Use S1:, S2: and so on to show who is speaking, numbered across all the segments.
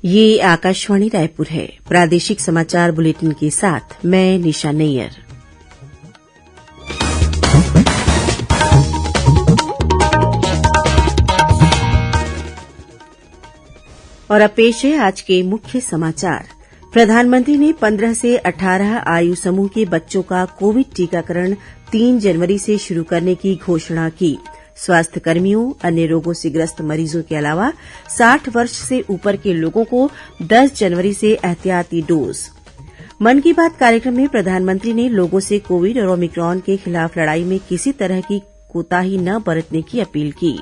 S1: ये आकाशवाणी रायपुर है। प्रादेशिक समाचार बुलेटिन के साथ मैं निशा नैयर। और अब पेश है आज के मुख्य समाचार। प्रधानमंत्री ने 15 से 18 आयु समूह के बच्चों का कोविड टीकाकरण 3 जनवरी से शुरू करने की घोषणा की। स्वास्थ्य कर्मियों, अन्य रोगों से ग्रस्त मरीजों के अलावा 60 वर्ष से ऊपर के लोगों को 10 जनवरी से एहतियाती डोज। मन की बात कार्यक्रम में प्रधानमंत्री ने लोगों से कोविड और ओमिक्रॉन के खिलाफ लड़ाई में किसी तरह की कोताही न बरतने की अपील की।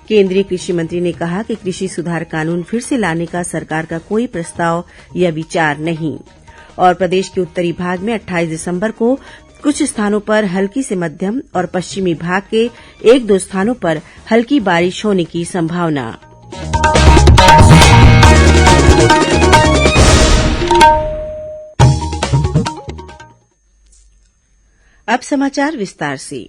S1: केंद्रीय कृषि मंत्री ने कहा कि कृषि सुधार कानून फिर से लाने का सरकार का कोई प्रस्ताव या विचार नहीं। और प्रदेश के उत्तरी भाग में 28 दिसंबर को कुछ स्थानों पर हल्की से मध्यम और पश्चिमी भाग के 1-2 स्थानों पर हल्की बारिश होने की संभावना। अब समाचार विस्तार से।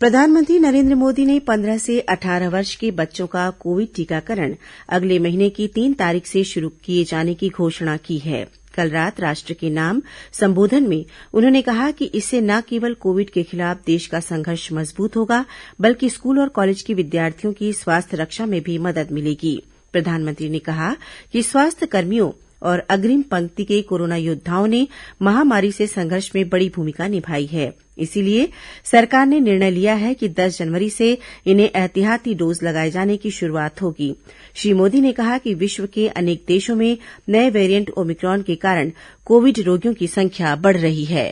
S1: प्रधानमंत्री नरेंद्र मोदी ने 15 से 18 वर्ष के बच्चों का कोविड टीकाकरण अगले महीने की 3 तारीख से शुरू किए जाने की घोषणा की है। कल रात राष्ट्र के नाम संबोधन में उन्होंने कहा कि इससे न केवल कोविड के खिलाफ देश का संघर्ष मजबूत होगा, बल्कि स्कूल और कॉलेज के विद्यार्थियों की स्वास्थ्य रक्षा में भी मदद मिलेगी। प्रधानमंत्री ने कहा कि स्वास्थ्य कर्मियों और अग्रिम पंक्ति के कोरोना योद्धाओं ने महामारी से संघर्ष में बड़ी भूमिका निभाई है। इसीलिए सरकार ने निर्णय लिया है कि 10 जनवरी से इन्हें एहतियाती डोज लगाए जाने की शुरुआत होगी। श्री मोदी ने कहा कि विश्व के अनेक देशों में नए वेरिएंट ओमिक्रॉन के कारण कोविड रोगियों की संख्या बढ़ रही है।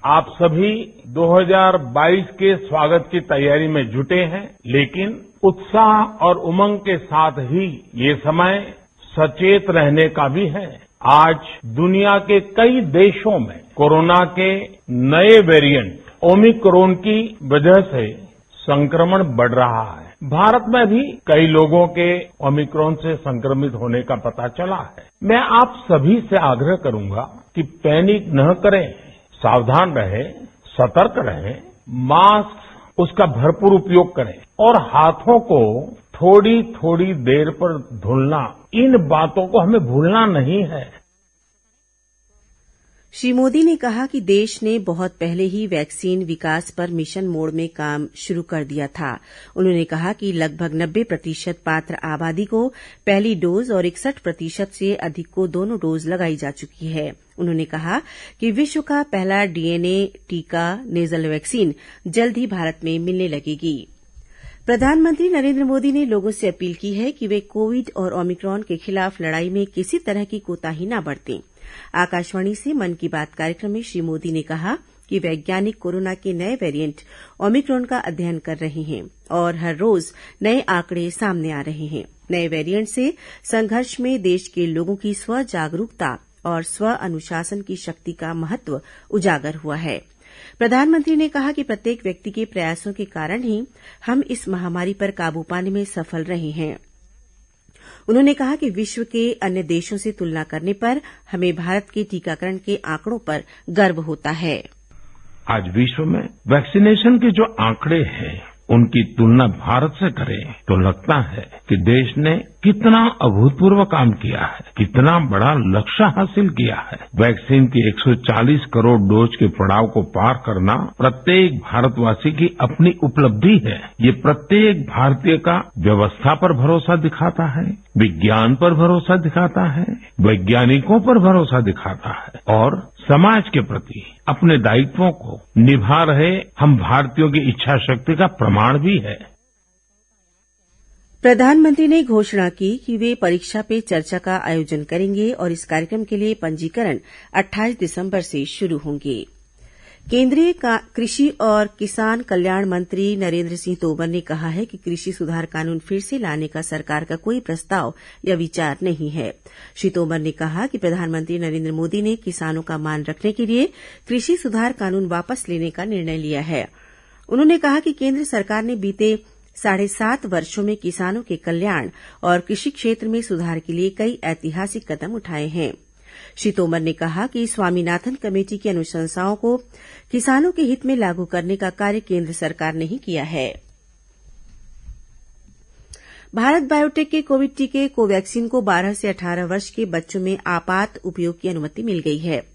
S2: आप सभी 2022 के स्वागत की तैयारी में जुटे हैं, लेकिन उत्साह और उमंग के साथ ही ये समय सचेत रहने का भी है। आज दुनिया के कई देशों में कोरोना के नए वेरिएंट ओमिक्रॉन की वजह से संक्रमण बढ़ रहा है। भारत में भी कई लोगों के ओमिक्रॉन से संक्रमित होने का पता चला है। मैं आप सभी से आग्रह करूंगा कि पैनिक न करें, सावधान रहें, सतर्क रहें, मास्क उसका भरपूर उपयोग करें और हाथों को थोड़ी थोड़ी देर पर धुलना, इन बातों को हमें भूलना नहीं है।
S1: श्री मोदी ने कहा कि देश ने बहुत पहले ही वैक्सीन विकास पर मिशन मोड में काम शुरू कर दिया था। उन्होंने कहा कि लगभग 90% पात्र आबादी को पहली डोज और 61% से अधिक को दोनों डोज लगाई जा चुकी है। उन्होंने कहा कि विश्व का पहला डीएनए टीका नेजल वैक्सीन जल्द ही भारत में मिलने लगेगी। प्रधानमंत्री नरेंद्र मोदी ने लोगों से अपील की है कि वे कोविड और ओमिक्रॉन के खिलाफ लड़ाई में किसी तरह की कोताही न बरतें। आकाशवाणी से मन की बात कार्यक्रम में श्री मोदी ने कहा कि वैज्ञानिक कोरोना के नए वेरिएंट ओमिक्रॉन का अध्ययन कर रहे हैं और हर रोज नए आंकड़े सामने आ रहे हैं। नए वेरिएंट से संघर्ष में देश के लोगों की स्व जागरूकता और स्व अनुशासन की शक्ति का महत्व उजागर हुआ है। प्रधानमंत्री ने कहा कि प्रत्येक व्यक्ति के प्रयासों के कारण ही हम इस महामारी पर काबू पाने में सफल रहे हैं। उन्होंने कहा कि विश्व के अन्य देशों से तुलना करने पर हमें भारत के टीकाकरण के आंकड़ों पर गर्व होता है।
S2: आज विश्व में वैक्सीनेशन के जो आंकड़े हैं, उनकी तुलना भारत से करें तो लगता है कि देश ने कितना अभूतपूर्व काम किया है, कितना बड़ा लक्ष्य हासिल किया है। वैक्सीन की 140 करोड़ डोज के पड़ाव को पार करना प्रत्येक भारतवासी की अपनी उपलब्धि है। ये प्रत्येक भारतीय का व्यवस्था पर भरोसा दिखाता है, विज्ञान पर भरोसा दिखाता है, वैज्ञानिकों पर भरोसा दिखाता है और समाज के प्रति अपने दायित्वों को निभा रहे हम भारतीयों की इच्छा शक्ति का प्रमाण भी है।
S1: प्रधानमंत्री ने घोषणा की कि वे परीक्षा पे चर्चा का आयोजन करेंगे और इस कार्यक्रम के लिए पंजीकरण 28 दिसंबर से शुरू होंगे। केंद्रीय कृषि और किसान कल्याण मंत्री नरेंद्र सिंह तोमर ने कहा है कि कृषि सुधार कानून फिर से लाने का सरकार का कोई प्रस्ताव या विचार नहीं है। श्री तोमर ने कहा कि प्रधानमंत्री नरेंद्र मोदी ने किसानों का मान रखने के लिए कृषि सुधार कानून वापस लेने का निर्णय लिया है। उन्होंने कहा कि केंद्र सरकार ने बीते 7.5 वर्षों में किसानों के कल्याण और कृषि क्षेत्र में सुधार के लिए कई ऐतिहासिक कदम उठाए हैं। श्री तोमर ने कहा कि स्वामीनाथन कमेटी की अनुशंसाओं को किसानों के हित में लागू करने का कार्य केंद्र सरकार ने ही किया है। भारत बायोटेक के कोविड टीके कोवैक्सीन को 12 से 18 वर्ष के बच्चों में आपात उपयोग की अनुमति मिल गई है।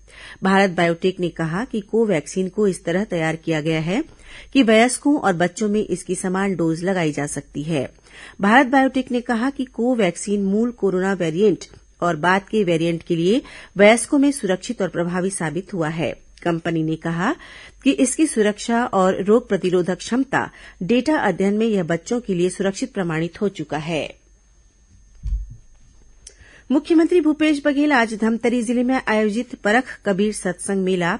S1: भारत बायोटेक ने कहा कि कोवैक्सीन को इस तरह तैयार किया गया है कि वयस्कों और बच्चों में इसकी समान डोज लगाई जा सकती है। भारत बायोटेक ने कहा कि कोवैक्सीन मूल कोरोना वेरिएंट और बाद के वेरिएंट के लिए वयस्कों में सुरक्षित और प्रभावी साबित हुआ है। कंपनी ने कहा कि इसकी सुरक्षा और रोग प्रतिरोधक क्षमता डेटा अध्ययन में यह बच्चों के लिए सुरक्षित प्रमाणित हो चुका है। मुख्यमंत्री भूपेश बघेल आज धमतरी जिले में आयोजित परख कबीर सत्संग मेला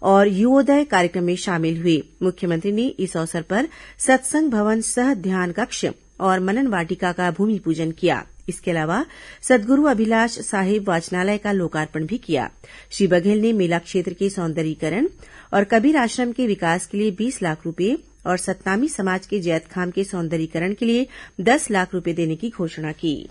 S1: और युवोदय कार्यक्रम में शामिल हुए। मुख्यमंत्री ने इस अवसर पर सत्संग भवन सह ध्यान कक्ष और मनन वाटिका का भूमि पूजन किया। इसके अलावा सद्गुरु अभिलाष साहिब वाचनालय का लोकार्पण भी किया। श्री बघेल ने मेला क्षेत्र के सौंदर्यीकरण और कबीर आश्रम के विकास के लिए 20 लाख रूपये और सतनामी समाज के जैतखाम के सौंदर्यीकरण के लिए 10 लाख रूपये देने की घोषणा की।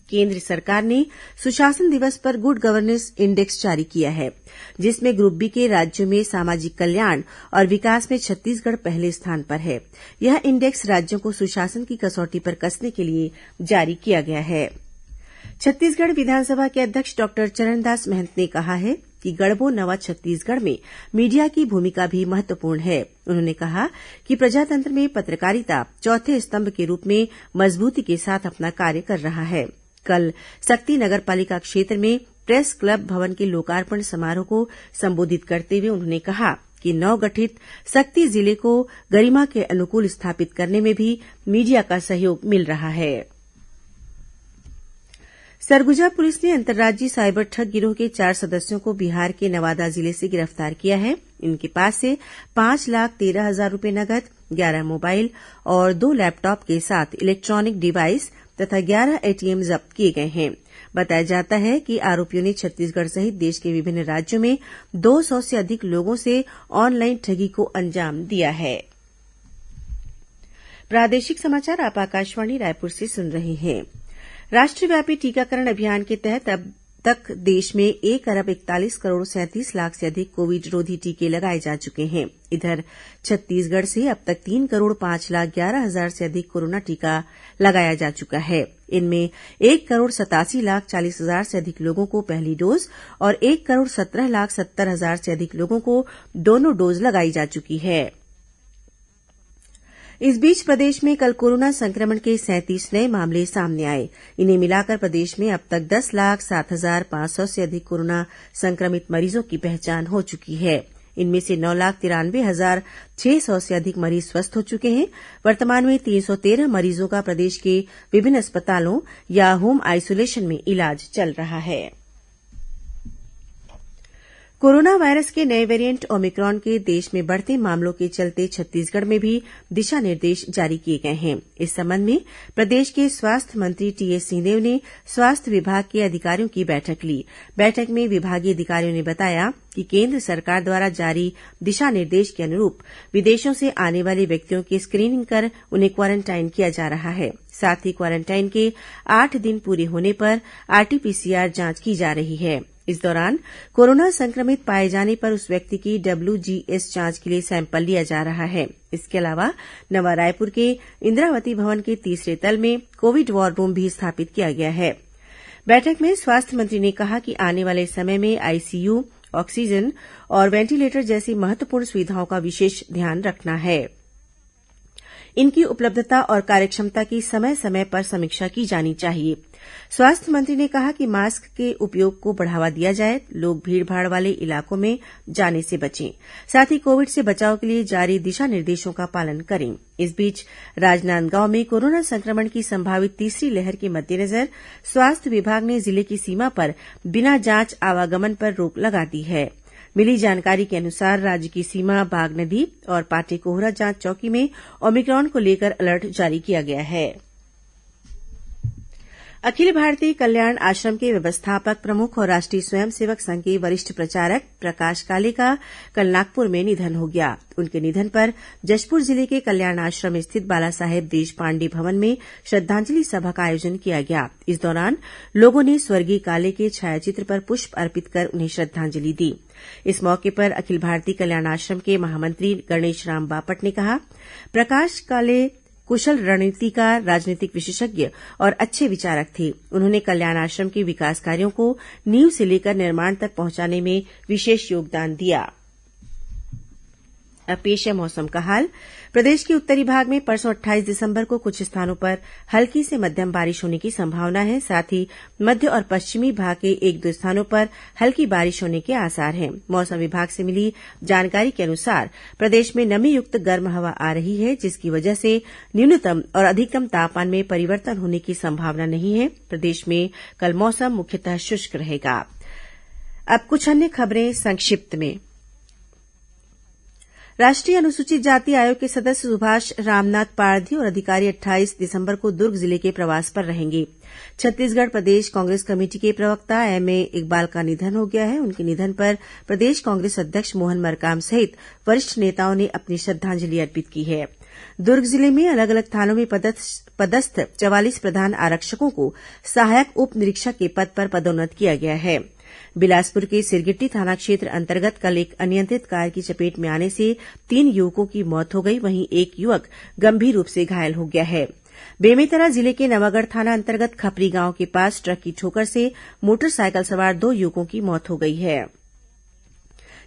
S1: केंद्र सरकार ने सुशासन दिवस पर गुड गवर्नेंस इंडेक्स जारी किया है, जिसमें ग्रुप बी के राज्यों में सामाजिक कल्याण और विकास में छत्तीसगढ़ पहले स्थान पर है। यह इंडेक्स राज्यों को सुशासन की कसौटी पर कसने के लिए जारी किया गया है। छत्तीसगढ़ विधानसभा के अध्यक्ष डॉक्टर चरणदास महंत ने कहा है कि गढ़बो नवा छत्तीसगढ़ में मीडिया की भूमिका भी महत्वपूर्ण है। उन्होंने कहा कि प्रजातंत्र में पत्रकारिता चौथे स्तंभ के रूप में मजबूती के साथ अपना कार्य कर रहा है। कल सक्ती नगर पालिका क्षेत्र में प्रेस क्लब भवन के लोकार्पण समारोह को संबोधित करते हुए उन्होंने कहा कि नवगठित सक्ती जिले को गरिमा के अनुकूल स्थापित करने में भी मीडिया का सहयोग मिल रहा है। सरगुजा पुलिस ने अंतर्राज्यीय साइबर ठग गिरोह के 4 सदस्यों को बिहार के नवादा जिले से गिरफ्तार किया है। इनके पास से 5,13,000 रूपये नगद, 11 मोबाइल और 2 लैपटॉप के साथ इलेक्ट्रॉनिक डिवाइस तथा 11 एटीएम जब्त किए गए हैं। बताया जाता है कि आरोपियों ने छत्तीसगढ़ सहित देश के विभिन्न राज्यों में 200 से अधिक लोगों से ऑनलाइन ठगी को अंजाम दिया है। प्रादेशिक समाचार आप आकाशवाणी रायपुर से सुन रहे हैं। राष्ट्रव्यापी टीकाकरण अभियान के तहत अब तक देश में 1,41,37,00,000 से अधिक कोविड रोधी टीके लगाए जा चुके हैं। इधर छत्तीसगढ़ से अब तक 3,05,11,000 से अधिक कोरोना टीका लगाया जा चुका है। इनमें 1,87,40,000 से अधिक लोगों को पहली डोज और 1,17,70,000 से अधिक लोगों को दोनों डोज लगाई जा चुकी है। इस बीच प्रदेश में कल कोरोना संक्रमण के 37 नए मामले सामने आए। इन्हें मिलाकर प्रदेश में अब तक 10,07,500 से अधिक कोरोना संक्रमित मरीजों की पहचान हो चुकी है। इनमें से 9,93,600 से अधिक मरीज स्वस्थ हो चुके हैं। वर्तमान में 313 मरीजों का प्रदेश के विभिन्न अस्पतालों या होम आइसोलेशन में इलाज चल रहा है। कोरोना वायरस के नए वेरिएंट ओमिक्रॉन के देश में बढ़ते मामलों के चलते छत्तीसगढ़ में भी दिशा निर्देश जारी किए गए हैं। इस संबंध में प्रदेश के स्वास्थ्य मंत्री टीएस सिंहदेव ने स्वास्थ्य विभाग के अधिकारियों की बैठक ली। बैठक में विभागीय अधिकारियों ने बताया कि केंद्र सरकार द्वारा जारी दिशा निर्देश के अनुरूप विदेशों से आने वाले व्यक्तियों की स्क्रीनिंग कर उन्हें क्वारंटाइन किया जा रहा है। साथ ही क्वारंटाइन के 8 दिन पूरे होने पर आरटीपीसीआर जांच की जा रही है। इस दौरान कोरोना संक्रमित पाए जाने पर उस व्यक्ति की WGS जांच के लिए सैंपल लिया जा रहा है। इसके अलावा नवा रायपुर के इंदिरावती भवन के 3रे तल में कोविड वॉर रूम भी स्थापित किया गया है। बैठक में स्वास्थ्य मंत्री ने कहा कि आने वाले समय में आईसीयू, ऑक्सीजन और वेंटिलेटर जैसी महत्वपूर्ण सुविधाओं का विशेष ध्यान रखना है। इनकी उपलब्धता और कार्यक्षमता की समय समय पर समीक्षा की जानी चाहिए। स्वास्थ्य मंत्री ने कहा कि मास्क के उपयोग को बढ़ावा दिया जाए, लोग भीड़भाड़ वाले इलाकों में जाने से बचें। साथ ही कोविड से बचाव के लिए जारी दिशा निर्देशों का पालन करें। इस बीच राजनांदगांव में कोरोना संक्रमण की संभावित तीसरी लहर के मद्देनजर स्वास्थ्य विभाग ने जिले की सीमा पर बिना जांच आवागमन पर रोक लगा दी है। मिली जानकारी के अनुसार राज्य की सीमा बागनदी और पाटेकोहरा जांच चौकी में ओमिक्रॉन को लेकर अलर्ट जारी किया गया है। अखिल भारतीय कल्याण आश्रम के व्यवस्थापक प्रमुख और राष्ट्रीय स्वयंसेवक संघ के वरिष्ठ प्रचारक प्रकाश काले का कल नागपुर में निधन हो गया। उनके निधन पर जशपुर जिले के कल्याण आश्रम स्थित बाला साहेब देशपांडे भवन में श्रद्धांजलि सभा का आयोजन किया गया। इस दौरान लोगों ने स्वर्गीय काले के छायाचित्र पर पुष्प अर्पित कर उन्हें श्रद्धांजलि दी। इस मौके पर अखिल भारतीय कल्याण आश्रम के महामंत्री गणेश राम बापट ने कहा, प्रकाश काले कुशल रणनीतिकार, राजनीतिक विशेषज्ञ और अच्छे विचारक थे। उन्होंने कल्याण आश्रम के विकास कार्यों को नींव से लेकर निर्माण तक पहुंचाने में विशेष योगदान दिया। अब पेश है मौसम का हाल। प्रदेश के उत्तरी भाग में परसों 28 दिसंबर को कुछ स्थानों पर हल्की से मध्यम बारिश होने की संभावना है। साथ ही मध्य और पश्चिमी भाग के 1-2 स्थानों पर हल्की बारिश होने के आसार हैं। मौसम विभाग से मिली जानकारी के अनुसार प्रदेश में नमी युक्त गर्म हवा आ रही है, जिसकी वजह से न्यूनतम और अधिकतम तापमान में परिवर्तन होने की संभावना नहीं है। प्रदेश में कल मौसम मुख्यतः शुष्क रहेगा। अब कुछ अन्य खबरें संक्षिप्त में। राष्ट्रीय अनुसूचित जाति आयोग के सदस्य सुभाष रामनाथ पारधी और अधिकारी 28 दिसंबर को दुर्ग जिले के प्रवास पर रहेंगे। छत्तीसगढ़ प्रदेश कांग्रेस कमेटी के प्रवक्ता एमए इकबाल का निधन हो गया है। उनके निधन पर प्रदेश कांग्रेस अध्यक्ष मोहन मरकाम सहित वरिष्ठ नेताओं ने अपनी श्रद्धांजलि अर्पित की है। दुर्ग जिले में अलग अलग थानों में पदस्थ 44 प्रधान आरक्षकों को सहायक उप निरीक्षक के पद पर पदोन्नत किया गया है। बिलासपुर के सिरगिट्टी थाना क्षेत्र अंतर्गत कल एक अनियंत्रित कार की चपेट में आने से 3 युवकों की मौत हो गई, वहीं एक युवक गंभीर रूप से घायल हो गया है। बेमेतरा जिले के नवागढ़ थाना अंतर्गत खपरी गांव के पास ट्रक की ठोकर से मोटरसाइकिल सवार 2 युवकों की मौत हो गई है।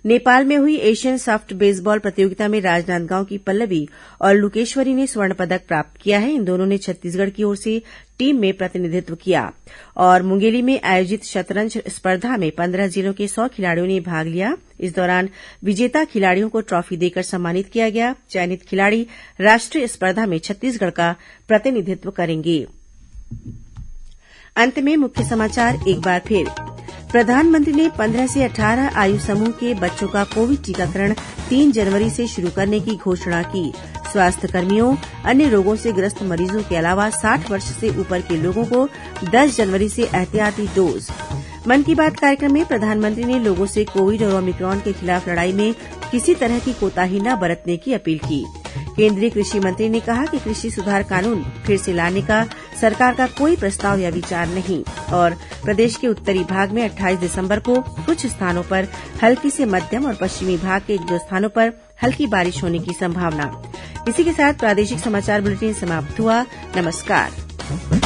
S1: नेपाल में हुई एशियन सॉफ्ट बेसबॉल प्रतियोगिता में राजनांदगांव की पल्लवी और लुकेश्वरी ने स्वर्ण पदक प्राप्त किया है। इन दोनों ने छत्तीसगढ़ की ओर से टीम में प्रतिनिधित्व किया और मुंगेली में आयोजित शतरंज स्पर्धा में 15 जिलों के 100 खिलाड़ियों ने भाग लिया। इस दौरान विजेता खिलाड़ियों को ट्रॉफी देकर सम्मानित किया गया। चयनित खिलाड़ी राष्ट्रीय स्पर्धा में छत्तीसगढ़ का प्रतिनिधित्व करेंगे। अंत में मुख्य समाचार एक बार फिर। प्रधानमंत्री ने 15 से 18 आयु समूह के बच्चों का कोविड टीकाकरण 3 जनवरी से शुरू करने की घोषणा की। स्वास्थ्य कर्मियों, अन्य रोगों से ग्रस्त मरीजों के अलावा 60 वर्ष से ऊपर के लोगों को 10 जनवरी से एहतियाती डोज। मन की बात कार्यक्रम में प्रधानमंत्री ने लोगों से कोविड और ओमिक्रॉन के खिलाफ लड़ाई में किसी तरह की कोताही न बरतने की अपील की। केंद्रीय कृषि मंत्री ने कहा कि कृषि सुधार कानून फिर से लाने का सरकार का कोई प्रस्ताव या विचार नहीं। और प्रदेश के उत्तरी भाग में 28 दिसंबर को कुछ स्थानों पर हल्की से मध्यम और पश्चिमी भाग के 1-2 स्थानों पर हल्की बारिश होने की संभावना। इसी के साथ प्रादेशिक समाचार बुलेटिन समाप्त हुआ। नमस्कार।